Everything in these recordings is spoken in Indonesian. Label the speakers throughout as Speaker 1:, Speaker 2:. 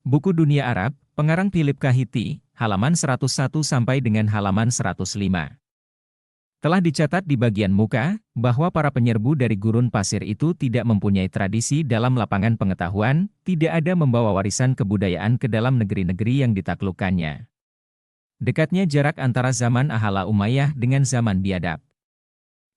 Speaker 1: Buku Dunia Arab, pengarang Philip Kahiti, halaman 101 sampai dengan halaman 105. Telah dicatat di bagian muka, bahwa para penyerbu dari gurun pasir itu tidak mempunyai tradisi dalam lapangan pengetahuan, tidak ada membawa warisan kebudayaan ke dalam negeri-negeri yang ditaklukkannya. Dekatnya jarak antara zaman Ahala Umayyah dengan zaman Biadab.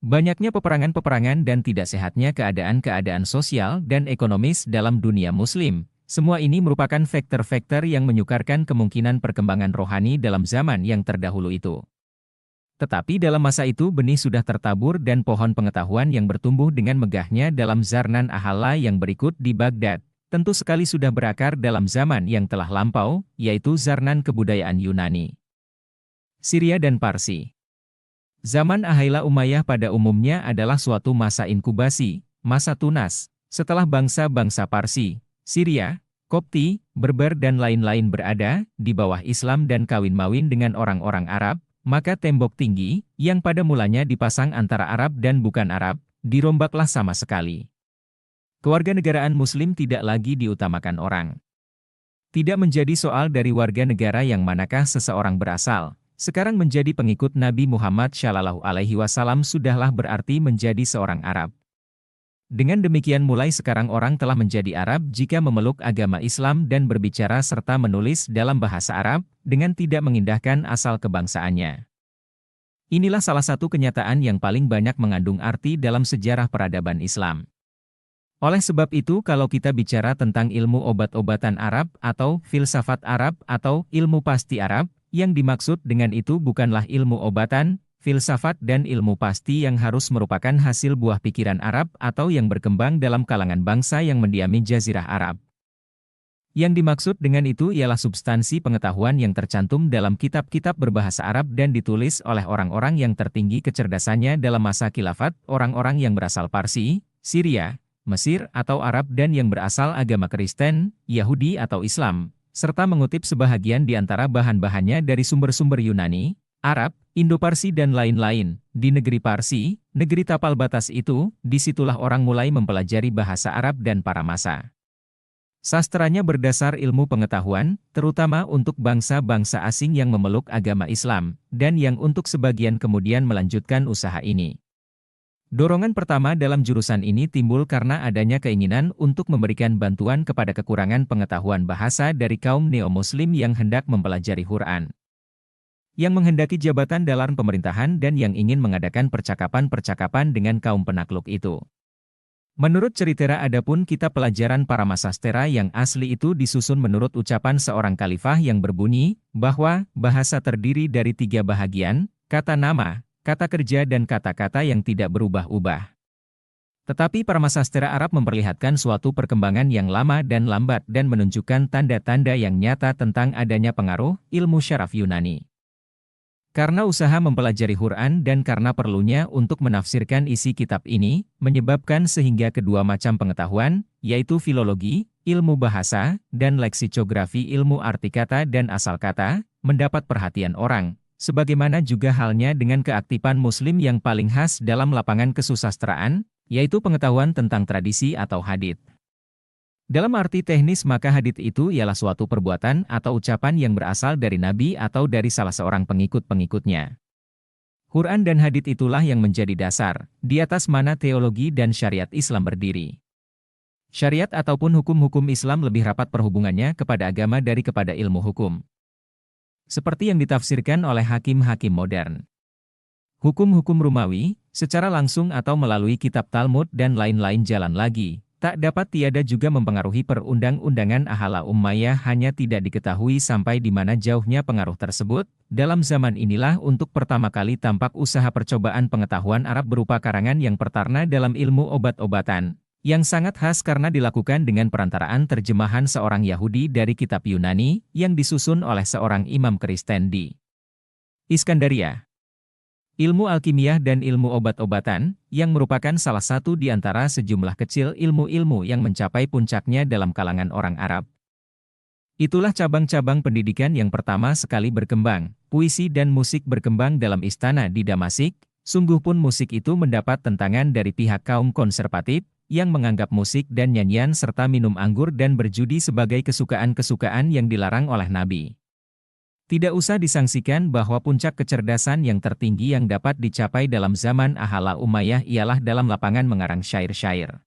Speaker 1: Banyaknya peperangan-peperangan dan tidak sehatnya keadaan-keadaan sosial dan ekonomis dalam dunia muslim. Semua ini merupakan faktor-faktor yang menyukarkan kemungkinan perkembangan rohani dalam zaman yang terdahulu itu. Tetapi dalam masa itu benih sudah tertabur dan pohon pengetahuan yang bertumbuh dengan megahnya dalam Zarnan Ahala yang berikut di Baghdad, tentu sekali sudah berakar dalam zaman yang telah lampau, yaitu Zarnan kebudayaan Yunani, Syria dan Parsi. Zaman Ahala Umayyah pada umumnya adalah suatu masa inkubasi, masa tunas, setelah bangsa-bangsa Parsi, Syria, Kopti, Berber dan lain-lain berada di bawah Islam dan kawin-mawin dengan orang-orang Arab, maka tembok tinggi, yang pada mulanya dipasang antara Arab dan bukan Arab, dirombaklah sama sekali. Kewarganegaraan Muslim tidak lagi diutamakan orang. Tidak menjadi soal dari warga negara yang manakah seseorang berasal. Sekarang menjadi pengikut Nabi Muhammad SAW sudahlah berarti menjadi seorang Arab. Dengan demikian mulai sekarang orang telah menjadi Arab jika memeluk agama Islam dan berbicara serta menulis dalam bahasa Arab, dengan tidak mengindahkan asal kebangsaannya. Inilah salah satu kenyataan yang paling banyak mengandung arti dalam sejarah peradaban Islam. Oleh sebab itu kalau kita bicara tentang ilmu obat-obatan Arab atau filsafat Arab atau ilmu pasti Arab, yang dimaksud dengan itu bukanlah ilmu obatan, filsafat dan ilmu pasti yang harus merupakan hasil buah pikiran Arab atau yang berkembang dalam kalangan bangsa yang mendiami Jazirah Arab. Yang dimaksud dengan itu ialah substansi pengetahuan yang tercantum dalam kitab-kitab berbahasa Arab dan ditulis oleh orang-orang yang tertinggi kecerdasannya dalam masa khilafat, orang-orang yang berasal Parsi, Syria, Mesir atau Arab dan yang berasal agama Kristen, Yahudi atau Islam, serta mengutip sebahagian di antara bahan-bahannya dari sumber-sumber Yunani, Arab, Indo-Parsi dan lain-lain. Di negeri Parsi, negeri tapal batas itu, disitulah orang mulai mempelajari bahasa Arab dan para masa. Sastranya berdasar ilmu pengetahuan, terutama untuk bangsa-bangsa asing yang memeluk agama Islam, dan yang untuk sebagian kemudian melanjutkan usaha ini. Dorongan pertama dalam jurusan ini timbul karena adanya keinginan untuk memberikan bantuan kepada kekurangan pengetahuan bahasa dari kaum neo-muslim yang hendak mempelajari Quran, yang menghendaki jabatan dalam pemerintahan dan yang ingin mengadakan percakapan-percakapan dengan kaum penakluk itu. Menurut cerita adapun kitab pelajaran para masastera yang asli itu disusun menurut ucapan seorang khalifah yang berbunyi, bahwa bahasa terdiri dari 3 bahagian, kata nama, kata kerja dan kata-kata yang tidak berubah-ubah. Tetapi para masastera Arab memperlihatkan suatu perkembangan yang lama dan lambat dan menunjukkan tanda-tanda yang nyata tentang adanya pengaruh ilmu syaraf Yunani. Karena usaha mempelajari Quran dan karena perlunya untuk menafsirkan isi kitab ini, menyebabkan sehingga kedua macam pengetahuan, yaitu filologi, ilmu bahasa, dan leksikografi ilmu arti kata dan asal kata, mendapat perhatian orang. Sebagaimana juga halnya dengan keaktifan Muslim yang paling khas dalam lapangan kesusastraan, yaitu pengetahuan tentang tradisi atau hadits. Dalam arti teknis maka hadits itu ialah suatu perbuatan atau ucapan yang berasal dari Nabi atau dari salah seorang pengikut-pengikutnya. Quran dan hadits itulah yang menjadi dasar, di atas mana teologi dan syariat Islam berdiri. Syariat ataupun hukum-hukum Islam lebih rapat perhubungannya kepada agama dari kepada ilmu hukum. Seperti yang ditafsirkan oleh hakim-hakim modern. Hukum-hukum Romawi, secara langsung atau melalui kitab Talmud dan lain-lain jalan lagi, tak dapat tiada juga mempengaruhi perundang-undangan Ahala Umayyah hanya tidak diketahui sampai di mana jauhnya pengaruh tersebut. Dalam zaman inilah untuk pertama kali tampak usaha percobaan pengetahuan Arab berupa karangan yang pertarna dalam ilmu obat-obatan, yang sangat khas karena dilakukan dengan perantaraan terjemahan seorang Yahudi dari kitab Yunani, yang disusun oleh seorang imam Kristen di Iskandaria. Ilmu alkimiah dan ilmu obat-obatan, yang merupakan salah satu di antara sejumlah kecil ilmu-ilmu yang mencapai puncaknya dalam kalangan orang Arab. Itulah cabang-cabang pendidikan yang pertama sekali berkembang, puisi dan musik berkembang dalam istana di Damasik, sungguh pun musik itu mendapat tentangan dari pihak kaum konservatif, yang menganggap musik dan nyanyian serta minum anggur dan berjudi sebagai kesukaan-kesukaan yang dilarang oleh Nabi. Tidak usah disangsikan bahwa puncak kecerdasan yang tertinggi yang dapat dicapai dalam zaman Ahala Umayyah ialah dalam lapangan mengarang syair-syair.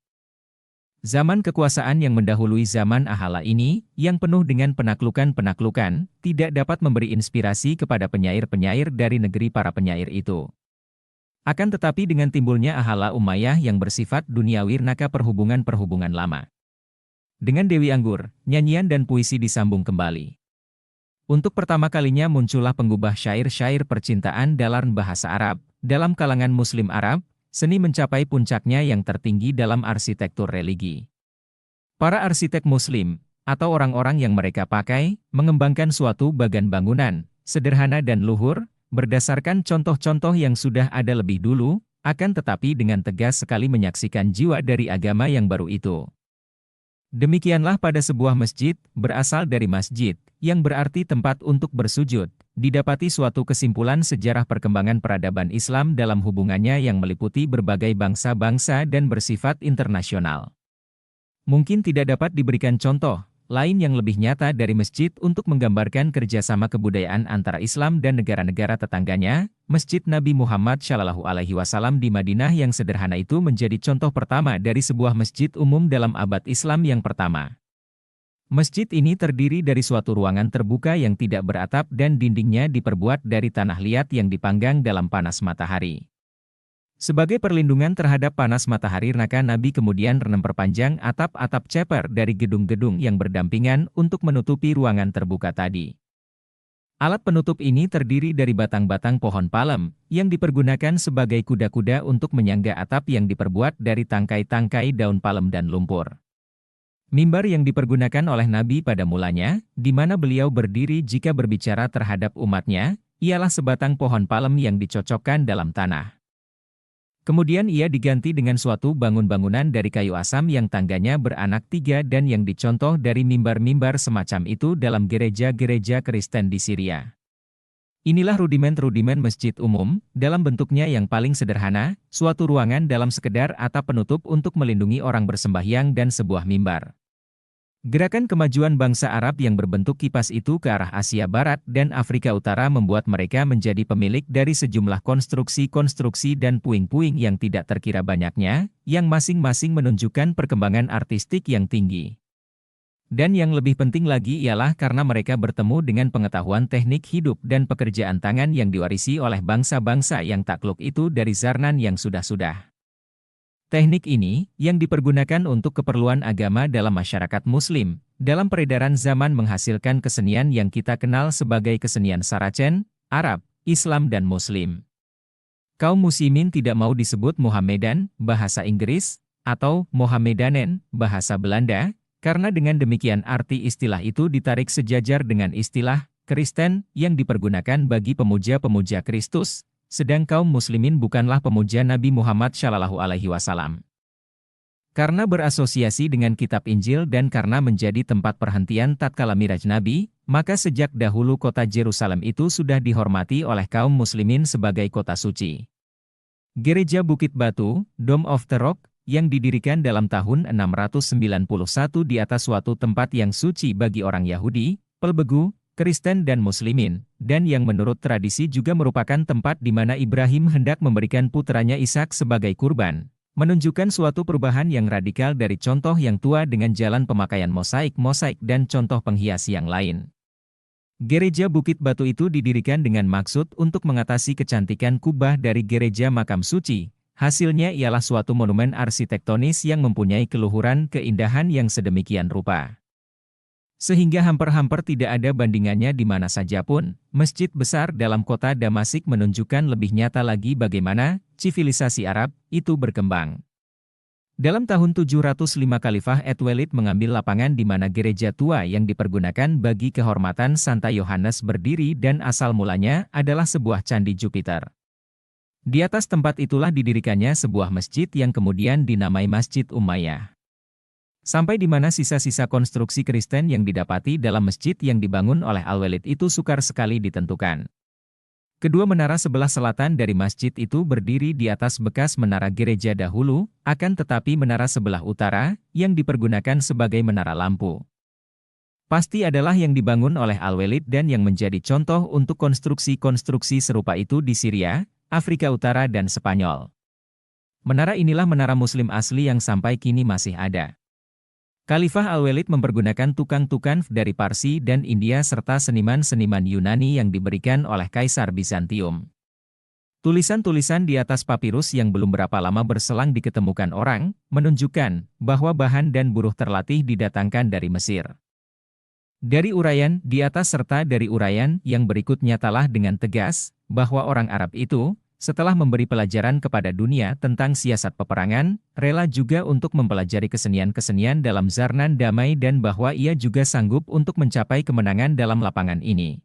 Speaker 1: Zaman kekuasaan yang mendahului zaman Ahala ini, yang penuh dengan penaklukan-penaklukan, tidak dapat memberi inspirasi kepada penyair-penyair dari negeri para penyair itu. Akan tetapi dengan timbulnya Ahala Umayyah yang bersifat duniawi naka perhubungan-perhubungan lama. Dengan Dewi Anggur, nyanyian dan puisi disambung kembali. Untuk pertama kalinya muncullah penggubah syair-syair percintaan dalam bahasa Arab. Dalam kalangan Muslim Arab, seni mencapai puncaknya yang tertinggi dalam arsitektur religi. Para arsitek Muslim, atau orang-orang yang mereka pakai, mengembangkan suatu bagan bangunan, sederhana dan luhur, berdasarkan contoh-contoh yang sudah ada lebih dulu, akan tetapi dengan tegas sekali menyaksikan jiwa dari agama yang baru itu. Demikianlah pada sebuah masjid, berasal dari masjid, yang berarti tempat untuk bersujud, didapati suatu kesimpulan sejarah perkembangan peradaban Islam dalam hubungannya yang meliputi berbagai bangsa-bangsa dan bersifat internasional. Mungkin tidak dapat diberikan contoh lain yang lebih nyata dari masjid untuk menggambarkan kerjasama kebudayaan antara Islam dan negara-negara tetangganya. Masjid Nabi Muhammad SAW di Madinah yang sederhana itu menjadi contoh pertama dari sebuah masjid umum dalam abad Islam yang pertama. Masjid ini terdiri dari suatu ruangan terbuka yang tidak beratap dan dindingnya diperbuat dari tanah liat yang dipanggang dalam panas matahari. Sebagai perlindungan terhadap panas matahari maka Nabi kemudian memperpanjang atap-atap ceper dari gedung-gedung yang berdampingan untuk menutupi ruangan terbuka tadi. Alat penutup ini terdiri dari batang-batang pohon palem, yang dipergunakan sebagai kuda-kuda untuk menyangga atap yang diperbuat dari tangkai-tangkai daun palem dan lumpur. Mimbar yang dipergunakan oleh Nabi pada mulanya, di mana beliau berdiri jika berbicara terhadap umatnya, ialah sebatang pohon palem yang dicocokkan dalam tanah. Kemudian ia diganti dengan suatu bangun-bangunan dari kayu asam yang tangganya beranak 3 dan yang dicontoh dari mimbar-mimbar semacam itu dalam gereja-gereja Kristen di Syria. Inilah rudiment-rudiment masjid umum, dalam bentuknya yang paling sederhana, suatu ruangan dalam sekedar atap penutup untuk melindungi orang bersembahyang dan sebuah mimbar. Gerakan kemajuan bangsa Arab yang berbentuk kipas itu ke arah Asia Barat dan Afrika Utara membuat mereka menjadi pemilik dari sejumlah konstruksi-konstruksi dan puing-puing yang tidak terkira banyaknya, yang masing-masing menunjukkan perkembangan artistik yang tinggi. Dan yang lebih penting lagi ialah karena mereka bertemu dengan pengetahuan teknik hidup dan pekerjaan tangan yang diwarisi oleh bangsa-bangsa yang takluk itu dari zaman yang sudah-sudah. Teknik ini, yang dipergunakan untuk keperluan agama dalam masyarakat Muslim, dalam peredaran zaman menghasilkan kesenian yang kita kenal sebagai kesenian Saracen, Arab, Islam dan Muslim. Kaum muslimin tidak mau disebut Mohammedan, bahasa Inggris, atau Mohammedanen, bahasa Belanda, karena dengan demikian arti istilah itu ditarik sejajar dengan istilah Kristen yang dipergunakan bagi pemuja-pemuja Kristus. Sedang kaum muslimin bukanlah pemuja Nabi Muhammad SAW. Karena berasosiasi dengan kitab Injil dan karena menjadi tempat perhentian tatkala Miraj Nabi, maka sejak dahulu kota Yerusalem itu sudah dihormati oleh kaum muslimin sebagai kota suci. Gereja Bukit Batu, Dome of the Rock, yang didirikan dalam tahun 691 di atas suatu tempat yang suci bagi orang Yahudi, Pelbegu, Kristen dan Muslimin, dan yang menurut tradisi juga merupakan tempat di mana Ibrahim hendak memberikan putranya Ishak sebagai kurban, menunjukkan suatu perubahan yang radikal dari contoh yang tua dengan jalan pemakaian mosaik-mosaik dan contoh penghias yang lain. Gereja Bukit Batu itu didirikan dengan maksud untuk mengatasi kecantikan kubah dari gereja makam suci. Hasilnya ialah suatu monumen arsitektonis yang mempunyai keluhuran keindahan yang sedemikian rupa. Sehingga hampir-hampir tidak ada bandingannya di mana saja pun, masjid besar dalam kota Damasik menunjukkan lebih nyata lagi bagaimana sivilisasi Arab itu berkembang. Dalam tahun 705 Khalifah Ed-Walid mengambil lapangan di mana gereja tua yang dipergunakan bagi kehormatan Santa Yohanes berdiri dan asal mulanya adalah sebuah candi Jupiter. Di atas tempat itulah didirikannya sebuah masjid yang kemudian dinamai Masjid Umayyah. Sampai di mana sisa-sisa konstruksi Kristen yang didapati dalam masjid yang dibangun oleh Al-Walid itu sukar sekali ditentukan. Kedua menara sebelah selatan dari masjid itu berdiri di atas bekas menara gereja dahulu, akan tetapi menara sebelah utara, yang dipergunakan sebagai menara lampu, pasti adalah yang dibangun oleh Al-Walid dan yang menjadi contoh untuk konstruksi-konstruksi serupa itu di Syria, Afrika Utara dan Spanyol. Menara inilah menara Muslim asli yang sampai kini masih ada. Khalifah Al-Walid mempergunakan tukang-tukang dari Parsi dan India serta seniman-seniman Yunani yang diberikan oleh Kaisar Bizantium. Tulisan-tulisan di atas papirus yang belum berapa lama berselang diketemukan orang, menunjukkan bahwa bahan dan buruh terlatih didatangkan dari Mesir. Dari uraian di atas serta dari uraian yang berikut nyatalah dengan tegas, bahwa orang Arab itu, setelah memberi pelajaran kepada dunia tentang siasat peperangan, rela juga untuk mempelajari kesenian-kesenian dalam zarnan damai dan bahwa ia juga sanggup untuk mencapai kemenangan dalam lapangan ini.